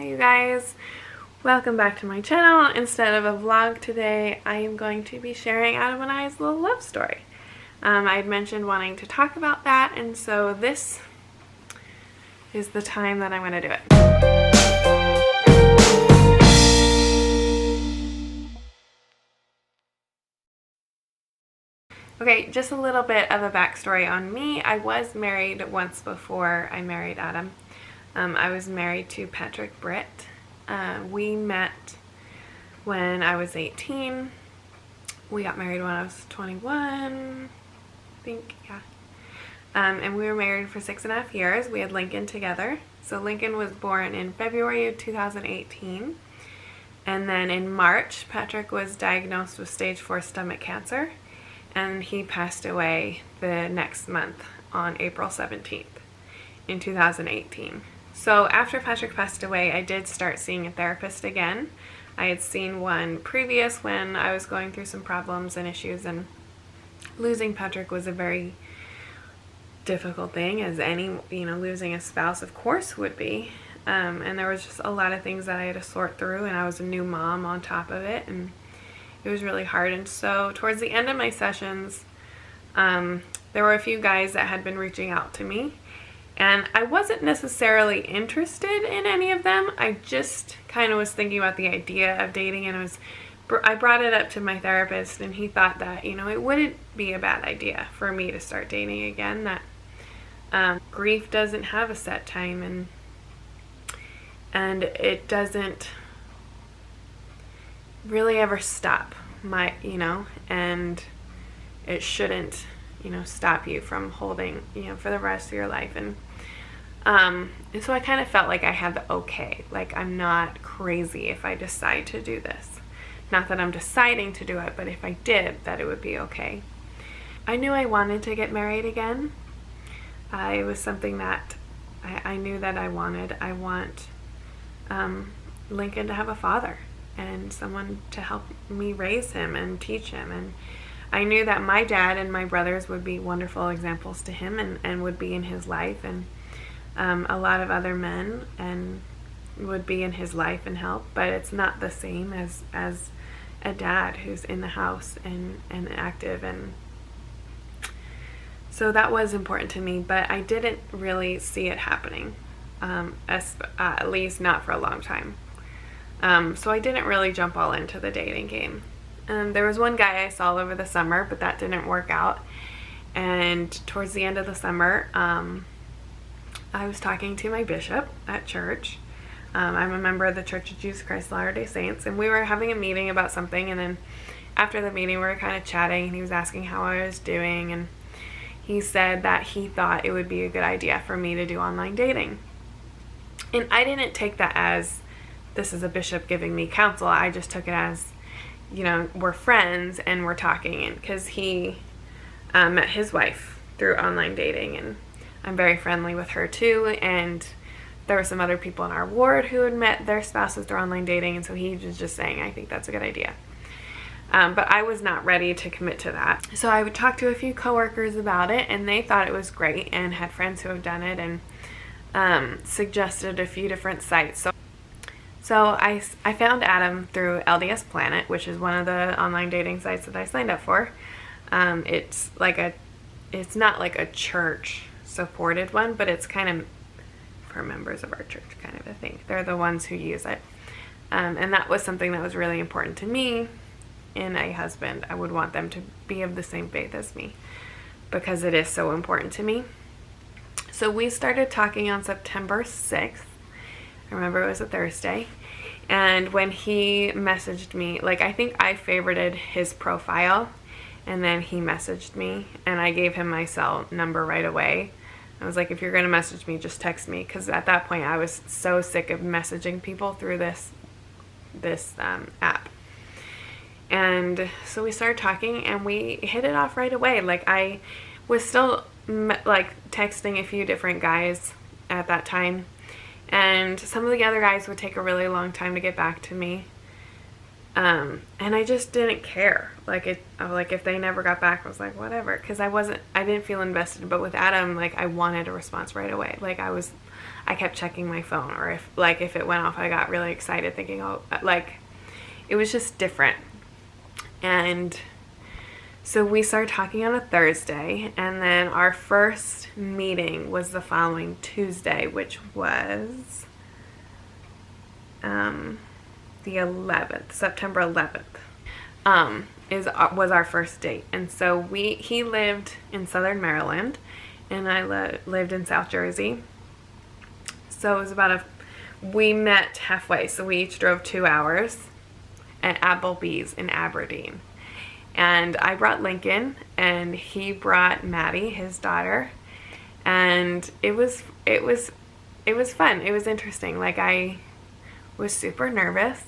Hi you guys, welcome back to my channel. Instead of a vlog today, I am going to be sharing Adam and I's little love story. I had mentioned wanting to talk about that, and so this is the time that I'm going to do it. Okay, just a little bit of a backstory on me. I was married once before I married Adam. I was married to Patrick Britt. We met when I was 18. We got married when I was 21, I think, yeah. And we were married for 6.5 years. We had Lincoln together. So Lincoln was born in February of 2018. And then in March, Patrick was diagnosed with stage 4 stomach cancer. And he passed away the next month on April 17th in 2018. So after Patrick passed away, I did start seeing a therapist again. I had seen one previous when I was going through some problems and issues, and losing Patrick was a very difficult thing, as any, losing a spouse of course would be. And there was just a lot of things that I had to sort through, and I was a new mom on top of it, and it was really hard. And so towards the end of my sessions, there were a few guys that had been reaching out to me, and I wasn't necessarily interested in any of them. I just kind of was thinking about the idea of dating, and I brought it up to my therapist, and he thought that, it wouldn't be a bad idea for me to start dating again, that grief doesn't have a set time, and it doesn't really ever stop, and it shouldn't, stop you from holding, for the rest of your life. And so I kind of felt like I had the okay, like I'm not crazy if I decide to do this. Not that I'm deciding to do it, but if I did, that it would be okay. I knew I wanted to get married again. It was something that I knew that I wanted. I want Lincoln to have a father and someone to help me raise him and teach him. And I knew that my dad and my brothers would be wonderful examples to him and would be in his life, and a lot of other men and would be in his life and help, but it's not the same as a dad who's in the house and active. And so that was important to me, but I didn't really see it happening, at least not for a long time. So I didn't really jump all into the dating game. There was one guy I saw over the summer, but that didn't work out. And towards the end of the summer, I was talking to my bishop at church. I'm a member of the Church of Jesus Christ of Latter-day Saints, and we were having a meeting about something, and then after the meeting we were kind of chatting, and he was asking how I was doing, and he said that he thought it would be a good idea for me to do online dating. And I didn't take that as this is a bishop giving me counsel. I just took it as, we're friends and we're talking, and because he met his wife through online dating, and I'm very friendly with her too, and there were some other people in our ward who had met their spouses through online dating, and so he was just saying, I think that's a good idea. But I was not ready to commit to that. So I would talk to a few coworkers about it, and they thought it was great and had friends who have done it, and suggested a few different sites. So I found Adam through LDS Planet, which is one of the online dating sites that I signed up for. It's not like a church supported one, but it's kind of for members of our church kind of a thing. They're the ones who use it. And that was something that was really important to me in a husband. I would want them to be of the same faith as me, because it is so important to me. So we started talking on September 6th. I remember it was a Thursday. And when he messaged me, I think I favorited his profile, and then he messaged me, and I gave him my cell number right away. I was like, if you're going to message me, just text me, because at that point I was so sick of messaging people through this app. And so we started talking, and we hit it off right away. I was still texting a few different guys at that time, and some of the other guys would take a really long time to get back to me. And I just didn't care. If they never got back, I was like, whatever, because I didn't feel invested. But with Adam, I wanted a response right away. I was I kept checking my phone, or if it went off, I got really excited thinking, oh, like, it was just different. And so we started talking on a Thursday, and then our first meeting was the following Tuesday, which was the 11th, September 11th, was our first date. And so he lived in Southern Maryland, and I lived in South Jersey. So it was we met halfway, so we each drove 2 hours at Applebee's in Aberdeen. And I brought Lincoln, and he brought Maddie, his daughter, and it was fun. It was interesting. Like, I was super nervous,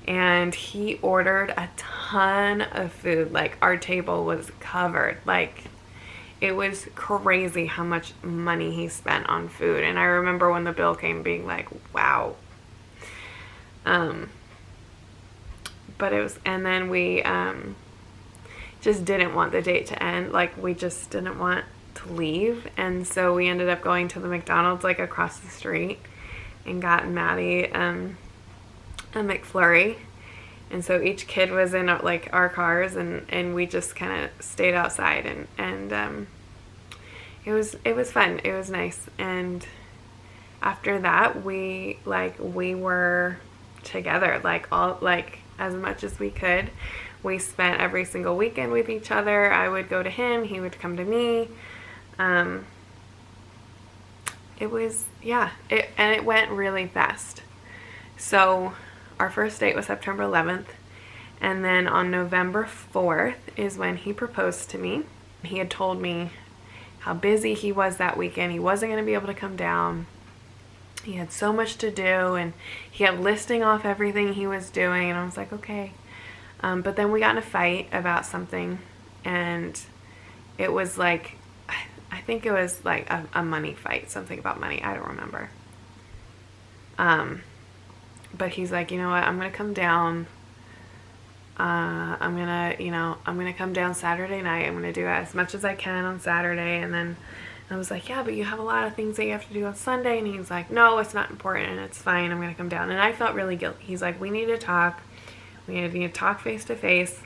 and he ordered a ton of food. Like, our table was covered. Like, it was crazy how much money he spent on food. And I remember when the bill came being like, wow. But it was, and then we just didn't want the date to end. Like, we just didn't want to leave. And so we ended up going to the McDonald's, like, across the street, and got Maddie a McFlurry. And so each kid was in, like, our cars, and we just kind of stayed outside, and it was fun. It was nice. And after that, we were together, like, all, like, as much as we could. We spent every single weekend with each other. I would go to him, he would come to me. It was, yeah, and it went really fast. So our first date was September 11th, and then on November 4th is when he proposed to me. He had told me how busy he was that weekend. He wasn't going to be able to come down. He had so much to do, and he kept listing off everything he was doing, and I was like, okay. But then we got in a fight about something, and it was like, I think it was like a money fight, something about money. I don't remember. But he's like, you know what, I'm going to come down. I'm going to come down Saturday night. I'm going to do as much as I can on Saturday. And then I was like, yeah, but you have a lot of things that you have to do on Sunday. And he's like, no, it's not important, and it's fine. I'm going to come down. And I felt really guilty. He's like, we need to talk. We need to talk face to face.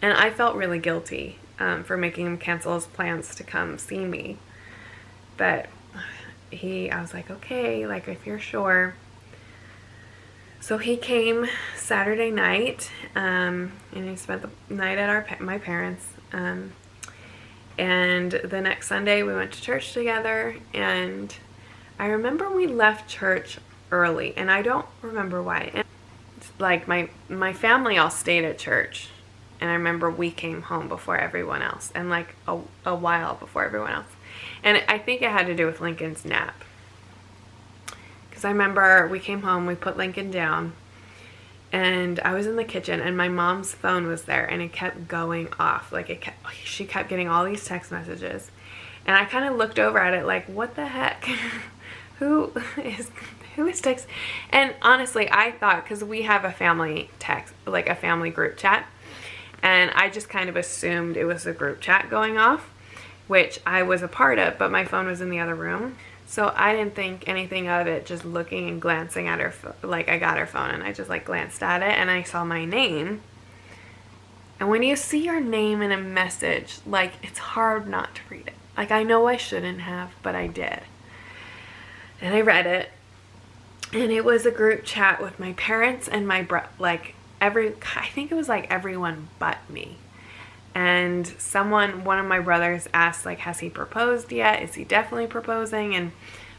And I felt really guilty for making him cancel his plans to come see me. But I was like, okay, like, if you're sure. So he came Saturday night, and he spent the night at my parents'. And the next Sunday we went to church together, and I remember we left church early, and I don't remember why. And like, my family all stayed at church, and I remember we came home before everyone else, and like a while before everyone else. And I think it had to do with Lincoln's nap. Because I remember we came home, we put Lincoln down, and I was in the kitchen, and my mom's phone was there, and it kept going off. Like, she kept getting all these text messages, and I kind of looked over at it like, what the heck? Who is text? And honestly, I thought, because we have a family text, like a family group chat, and I just kind of assumed it was a group chat going off, which I was a part of, but my phone was in the other room. So I didn't think anything of it, just looking and glancing at her, like, I got her phone, and I just, like, glanced at it, and I saw my name. And when you see your name in a message, like, it's hard not to read it. Like, I know I shouldn't have, but I did. And I read it, and it was a group chat with my parents and my I think it was like everyone but me. And one of my brothers asked, like, has he proposed yet? Is he definitely proposing? And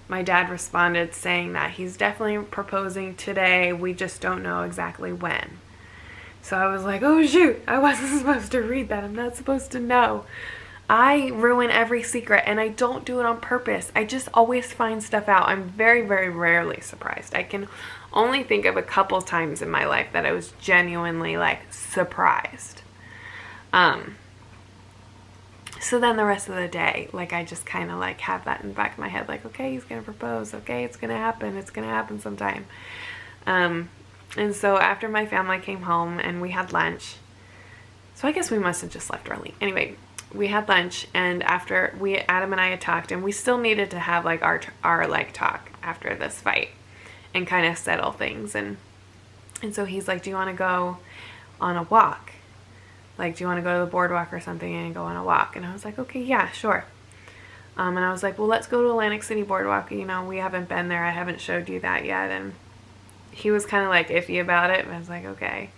my dad responded saying that he's definitely proposing today. We just don't know exactly when. So I was like, oh shoot, I wasn't supposed to read that. I'm not supposed to know. I ruin every secret, and I don't do it on purpose. I just always find stuff out. I'm very, very rarely surprised. I can only think of a couple times in my life that I was genuinely, like, surprised. So then the rest of the day, like, I just kind of, like, have that in the back of my head, like, okay, he's gonna propose, okay, it's gonna happen sometime. And so after my family came home and we had lunch, so I guess we must have just left early. Anyway, we had lunch, and after Adam and I had talked, and we still needed to have like our like talk after this fight and kind of settle things, and so he's like, do you want to go on a walk? Like, do you want to go to the boardwalk or something and go on a walk? And I was like, okay, yeah, sure. And I was like, well, let's go to Atlantic City Boardwalk. You know, we haven't been there. I haven't showed you that yet. And he was kind of like iffy about it. But I was like, okay.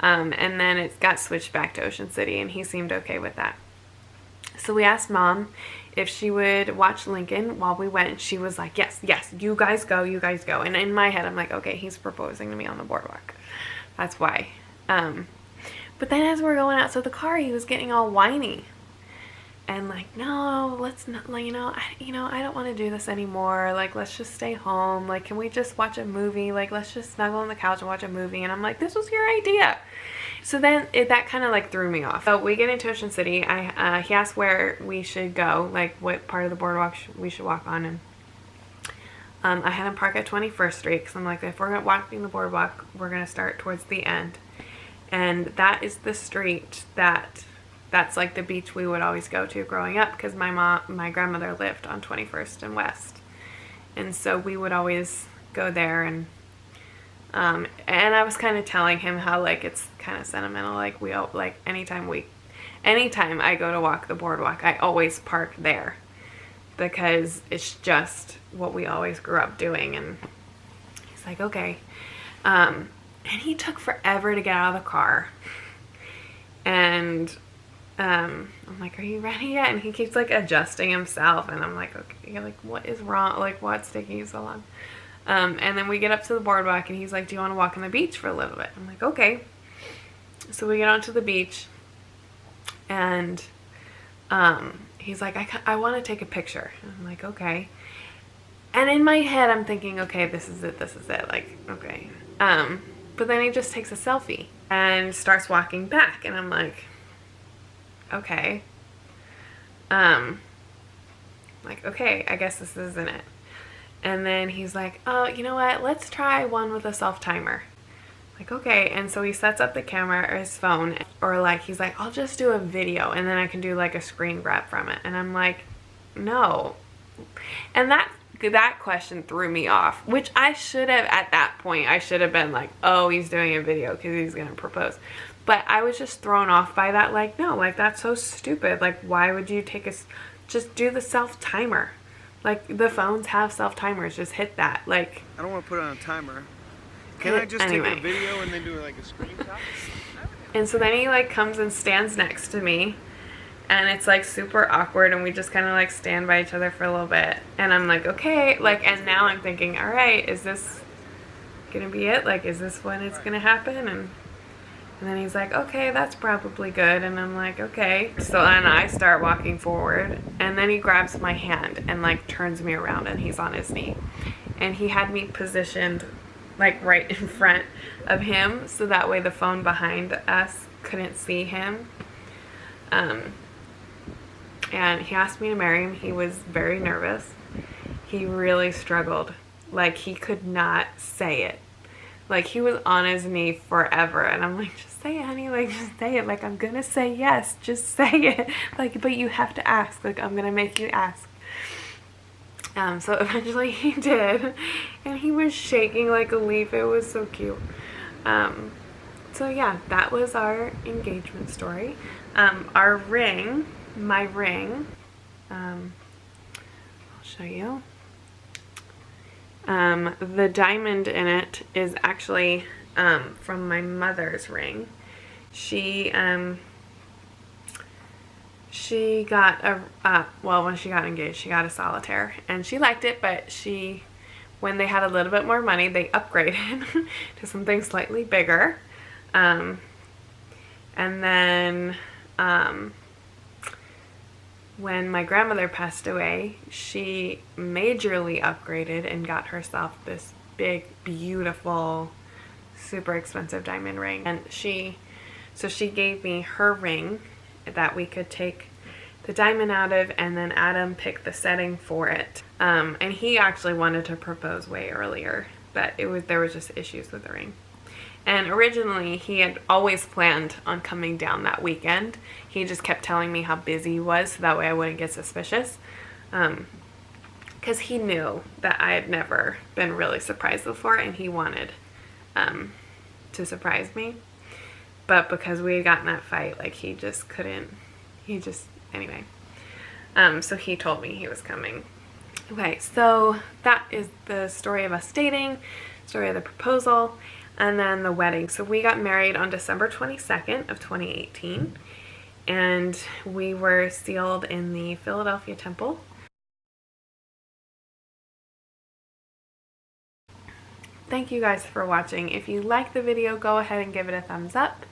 And then it got switched back to Ocean City, and he seemed okay with that. So we asked Mom if she would watch Lincoln while we went. She was like, yes, you guys go. And in my head, I'm like, okay, he's proposing to me on the boardwalk. That's why. But then as we're going out to the car, he was getting all whiny. And like, no, let's not, like, I don't want to do this anymore. Like, let's just stay home. Like, can we just watch a movie? Like, let's just snuggle on the couch and watch a movie. And I'm like, this was your idea. So then that kind of like threw me off. So we get into Ocean City. He asked where we should go, like what part of the boardwalk we should walk on. And I had him park at 21st Street because I'm like, if we're walking the boardwalk, we're going to start towards the end. And that is the street that's like the beach we would always go to growing up, because my grandmother lived on 21st and West. And so we would always go there, and I was kind of telling him how like it's kind of sentimental, like anytime I go to walk the boardwalk, I always park there because it's just what we always grew up doing. And he's like, okay. And he took forever to get out of the car. And I'm like, are you ready yet? And he keeps like adjusting himself, and I'm like, okay, like what is wrong? Like what's taking you so long? And then we get up to the boardwalk, and he's like, do you want to walk on the beach for a little bit? I'm like, okay. So we get onto the beach, and he's like, I want to take a picture. And I'm like, okay. And in my head, I'm thinking, okay, this is it. Like, okay. But then he just takes a selfie and starts walking back, and I'm like, okay. Like, okay, I guess this isn't it. And then he's like, oh, you know what? Let's try one with a self-timer. Like, okay. And so he sets up the camera or his phone, or like, he's like, I'll just do a video and then I can do like a screen grab from it. And I'm like, no. And that question threw me off, which I should have, at that point, I should have been like, oh, he's doing a video because he's going to propose. But I was just thrown off by that. Like, no, like that's so stupid. Like, why would you just do the self-timer? Like, the phones have self-timers. Just hit that. Like, I don't want to put it on a timer. Can I just take a video and then do like a screenshot? And so then he like comes and stands next to me, and it's like super awkward, and we just kind of like stand by each other for a little bit. And I'm like, okay, like, and now I'm thinking, all right, is this gonna be it? Like, is this when it's gonna happen? And then he's like, okay, that's probably good. And I'm like, okay. So then I start walking forward, and then he grabs my hand and like turns me around, and he's on his knee. And he had me positioned like right in front of him, so that way the phone behind us couldn't see him. And he asked me to marry him. He was very nervous. He really struggled. Like, he could not say it. Like, he was on his knee forever, and I'm like, just say it, honey, like, just say it, like, I'm gonna say yes, just say it, like, but you have to ask, like, I'm gonna make you ask. So eventually he did, and he was shaking like a leaf. It was so cute. So yeah, that was our engagement story. Our ring, my ring, I'll show you. The diamond in it is actually from my mother's ring. She got well, when she got engaged, she got a solitaire, and she liked it, but when they had a little bit more money, they upgraded to something slightly bigger. And then when my grandmother passed away, she majorly upgraded and got herself this big, beautiful, super expensive diamond ring. And she gave me her ring that we could take the diamond out of, and then Adam picked the setting for it. And he actually wanted to propose way earlier, but there was just issues with the ring. And originally, he had always planned on coming down that weekend. He just kept telling me how busy he was, so that way I wouldn't get suspicious. Because he knew that I had never been really surprised before, and he wanted to surprise me. But because we had gotten that fight, like, he just couldn't, anyway. So he told me he was coming. Okay, so that is the story of us dating, story of the proposal, and then the wedding. So we got married on December 22nd of 2018, and we were sealed in the Philadelphia Temple. Thank you guys for watching. If you like the video, go ahead and give it a thumbs up.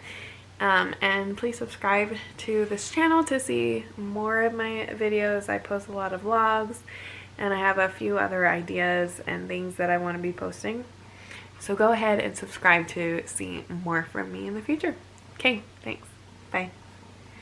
And please subscribe to this channel to see more of my videos. I post a lot of vlogs, and I have a few other ideas and things that I want to be posting. So go ahead and subscribe to see more from me in the future. Okay, thanks. Bye.